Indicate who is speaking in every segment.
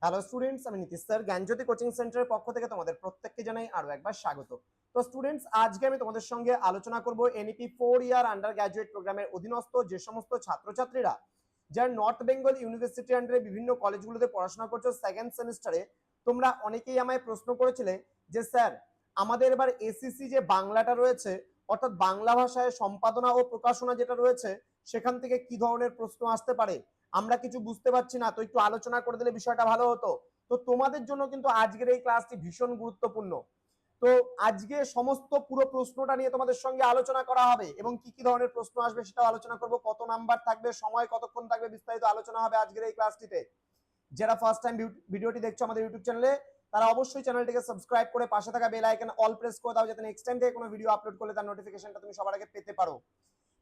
Speaker 1: Hello students, আমি Nitish sir জ্ঞানজ্যোতি coaching সেন্টারের পক্ষ থেকে তোমাদের প্রত্যেককে জানাই আরো একবার স্বাগত। তো স্টুডেন্টস, আজকে আমি তোমাদের সঙ্গে আলোচনা করব এনইপি 4 ইয়ার আন্ডার গ্র্যাজুয়েট প্রোগ্রামের অধীনস্থ যে সমস্ত ছাত্রছাত্রীরা যারা নর্থ বেঙ্গল ইউনিভার্সিটি আন্ডারে বিভিন্ন কলেজগুলোতে পড়াশোনা করছো সেকেন্ড সেমিস্টারে। তোমরা অনেকেই আমায় প্রশ্ন করেছিলে যে স্যার, আমাদের এবার এসিসি যে বাংলাটা রয়েছে, অর্থাৎ বাংলা ভাষায় সম্পাদনা ও প্রকাশনা যেটা রয়েছে, সেখান থেকে কি ধরনের প্রশ্ন আসতে পারে, আমরা কিছু বুঝতে পারছি না, তো একটু আলোচনা করে দিলে বিষয়টা ভালো হতো। তো তোমাদের জন্য কিন্তু আজকের এই ক্লাসটি ভীষণ গুরুত্বপূর্ণ। তো আজকে সমস্ত পুরো প্রশ্নটা নিয়ে তোমাদের সঙ্গে আলোচনা করা হবে এবং কি কি ধরনের প্রশ্ন আসবে সেটাও আলোচনা করব, কত নাম্বার থাকবে, সময় কতক্ষণ থাকবে, বিস্তারিত আলোচনা হবে আজকের এই ক্লাসটিতে। যারা ফার্স্ট টাইম ভিডিওটি দেখছো আমাদের ইউটিউব চ্যানেলে, তারা অবশ্যই চ্যানেলটিকে সাবস্ক্রাইব করে পাশে থাকা বেল আইকন অল প্রেস করে দাও, যাতে নেক্সট টাইম থেকে কোনো ভিডিও আপলোড করলে তার নোটিফিকেশনটা তুমি সবার আগে পেতে পারো।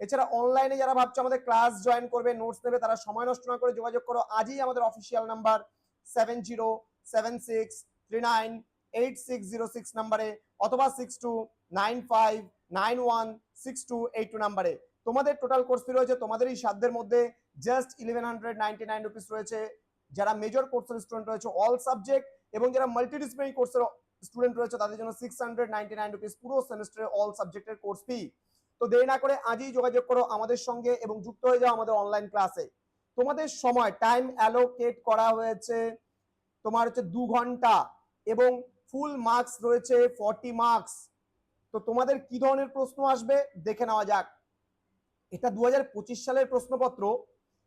Speaker 1: এছাড়া অনলাইনে যারা ভাবছো আমাদের ক্লাস জয়েন করবে, নোটস নেবে, তারা সময় নষ্ট না করে যোগাযোগ করো আজই আমাদের অফিসিয়াল নাম্বার 7076398606 নাম্বারে অথবা 6295916282 নাম্বারে। তোমাদের টোটাল কোর্স ফি রয়েছে তোমাদের এই সাধ্যের মধ্যে জাস্ট 1199 রুপিস রয়েছে। যারা মেজর কোর্সের স্টুডেন্ট রয়েছে অল সাবজেক্ট, এবং যারা মাল্টিডিসিপ্লিনারি কোর্সের স্টুডেন্ট রয়েছে তাদের জন্য 699 রুপিস পুরো সেমিস্টারে অল সাবজেক্টের কোর্স ফি। তো দেরি না করে আজই যোগাযোগ করো আমাদের সঙ্গে এবং যুক্ত হয়ে যাও আমাদের অনলাইন ক্লাসে। তোমাদের সময় টাইম অ্যালোকেট করা হয়েছে তোমার হচ্ছে 2 ঘন্টা এবং ফুল মার্কস রয়েছে 40 মার্কস। তো তোমাদের কি ধরনের প্রশ্ন আসবে দেখে নেওয়া যাক। এটা 2025 সালের প্রশ্নপত্র।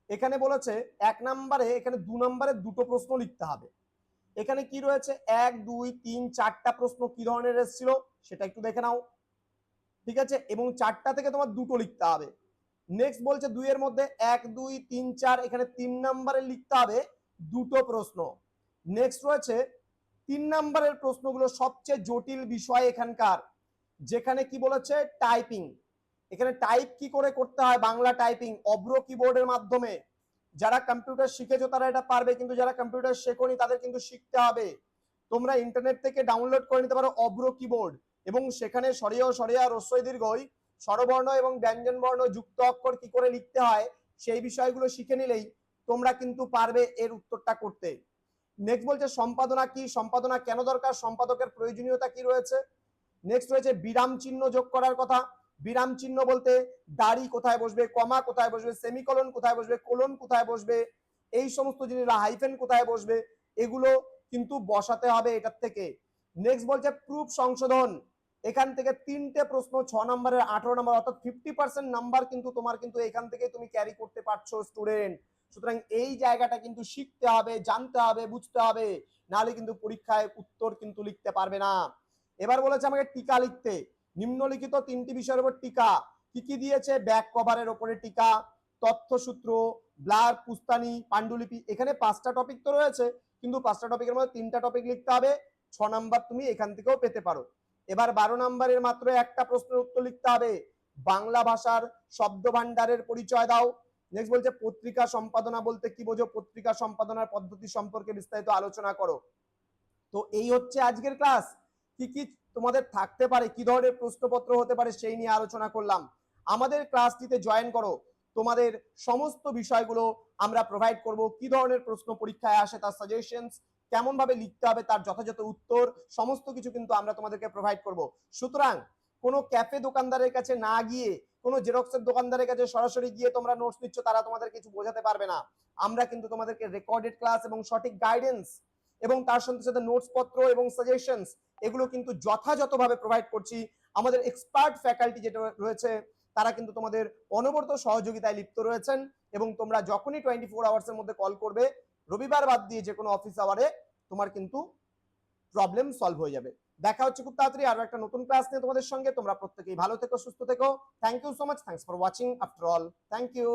Speaker 1: এখানে বলেছে 1 নম্বরে, এখানে 2 নম্বরে দুটো প্রশ্ন লিখতে হবে। এখানে কি রয়েছে 1 2 3 4টা প্রশ্ন কি ধরনের এসেছিল সেটা একটু দেখে নাও, ঠিক আছে, এবং 4টা থেকে তোমার দুটো লিখতে হবে। নেক্সট বলছে 2 এর মধ্যে 1 2 3 4, এখানে 3 নম্বরে লিখতে হবে দুটো প্রশ্ন। নেক্সট রয়েছে 3 নম্বরের প্রশ্নগুলো সবচেয়ে জটিল বিষয় এখানকার, যেখানে কি বলেছে টাইপিং। এখানে টাইপ কি করে করতে হয়, বাংলা টাইপিং অভ্র কিবোর্ডের মাধ্যমে। যারা কম্পিউটার শিখেছো তারা এটা পারবে, কিন্তু যারা কম্পিউটার শেখোনি তাদের কিন্তু শিখতে হবে। তোমরা ইন্টারনেট থেকে ডাউনলোড করে নিতে পারো অভ্র কিবোর্ড, এবং সেখানে সরিয়া সরিয়া রস্বই দীর্ঘই স্বরবর্ণ এবং ব্যঞ্জন বর্ণ যুক্ত অক্ষর কি করে লিখতে হয় সেই বিষয়গুলো শিখে নিলেই তোমরা কিন্তু পারবে এর উত্তরটা করতে। নেক্সট বলছে সম্পাদনা কি, সম্পাদনা কেন দরকার, সম্পাদকের প্রয়োজনীয়তা কি রয়েছে। নেক্সট রয়েছে বিরাম চিহ্ন যোগ করার কথা। বিরাম চিহ্ন বলতে দাড়ি কোথায় বসবে, কমা কোথায় বসবে, সেমিকোলন কোথায় বসবে, কোলন কোথায় বসবে, এই সমস্ত জিনিস, হাইফেন কোথায় বসবে, এগুলো কিন্তু বসাতে হবে এটার থেকে। নেক্সট বলছে প্রুফ সংশোধন। এখান থেকে 3টে প্রশ্ন 6 নম্বরের 18 নম্বর, অর্থাৎ 50% নাম্বার কিন্তু তোমার কিন্তু এখান থেকে তুমি ক্যারি করতে পারছো স্টুডেন্ট। সুতরাং এই জায়গাটা কিন্তু শিখতে হবে, জানতে হবে, বুঝতে হবে, নাহলে কিন্তু পরীক্ষায় উত্তর কিন্তু লিখতে পারবে না। এবার বলেছে আমাকে টিকা লিখতে। নিম্নলিখিত 3টি বিষয়ের উপর টিকা কি কি দিয়েছে, ব্যাক কভারের উপরে টিকা, তথ্যসূত্র, ব্লার, পুস্তানি, পাণ্ডুলিপি। এখানে 5টা টপিক তো রয়েছে, কিন্তু 5টা টপিকের মধ্যে 3টা টপিক লিখতে হবে। 6 নাম্বার তুমি এখান থেকেও পেতে পারো। এবার 12 নম্বরের মাত্র একটা প্রশ্নের উত্তর লিখতে হবে, বাংলা ভাষার শব্দ ভান্ডারের পরিচয় দাও। নেক্সট বলছে পত্রিকা সম্পাদনা বলতে কি বোঝো, পত্রিকা সম্পাদনার পদ্ধতি সম্পর্কে বিস্তারিত আলোচনা করো। তো এই হচ্ছে আজকের ক্লাস। কি কি তোমাদের থাকতে পারে, কি ধরনের প্রশ্নপত্র হতে পারে সেই নিয়ে আলোচনা করলাম। আমাদের ক্লাসটিতে জয়েন করো, তোমাদের সমস্ত বিষয়গুলো আমরা প্রোভাইড করব। কি ধরনের প্রশ্ন পরীক্ষায় আসে তার সাজেশনস, কেমন ভাবে লিখতে হবে তার যথাযথ উত্তর, সমস্ত কিছু কিন্তু আমরা তোমাদেরকে প্রোভাইড করব। সুতরাং কোনো ক্যাফে দোকানদারের কাছে না গিয়ে, কোনো জেরক্সের দোকানদারের কাছে সরাসরি গিয়ে তোমরা নোটস নিচ্ছ, তারা তোমাদের কিছু বোঝাতে পারবে না। আমরা কিন্তু তোমাদেরকে রেকর্ডেড ক্লাস এবং সঠিক গাইডেন্স এবং তার সাথে সাথে নোটস পত্র এবং সাজেশনস এগুলো কিন্তু যথাযথভাবে প্রোভাইড করছি। আমাদের এক্সপার্ট ফ্যাকাল্টি যেটা রয়েছে তারা কিন্তু তোমাদের অনবরত সহযোগিতায় লিপ্ত রয়েছেন, এবং তোমরা যখনই 24 আওয়ার্সের মধ্যে কল করবে, রবিবার বাদ দিয়ে যে কোনো অফিস আওয়ারে, তোমার কিন্তু প্রবলেম সলভ হয়ে যাবে। দেখা হচ্ছে খুব তাড়াতাড়ি আরো একটা নতুন ক্লাস নিয়ে তোমাদের সঙ্গে। তোমরা প্রত্যেকেই ভালো থেকো, সুস্থ থেকো। Thank you so much, thanks for watching after all, thank you.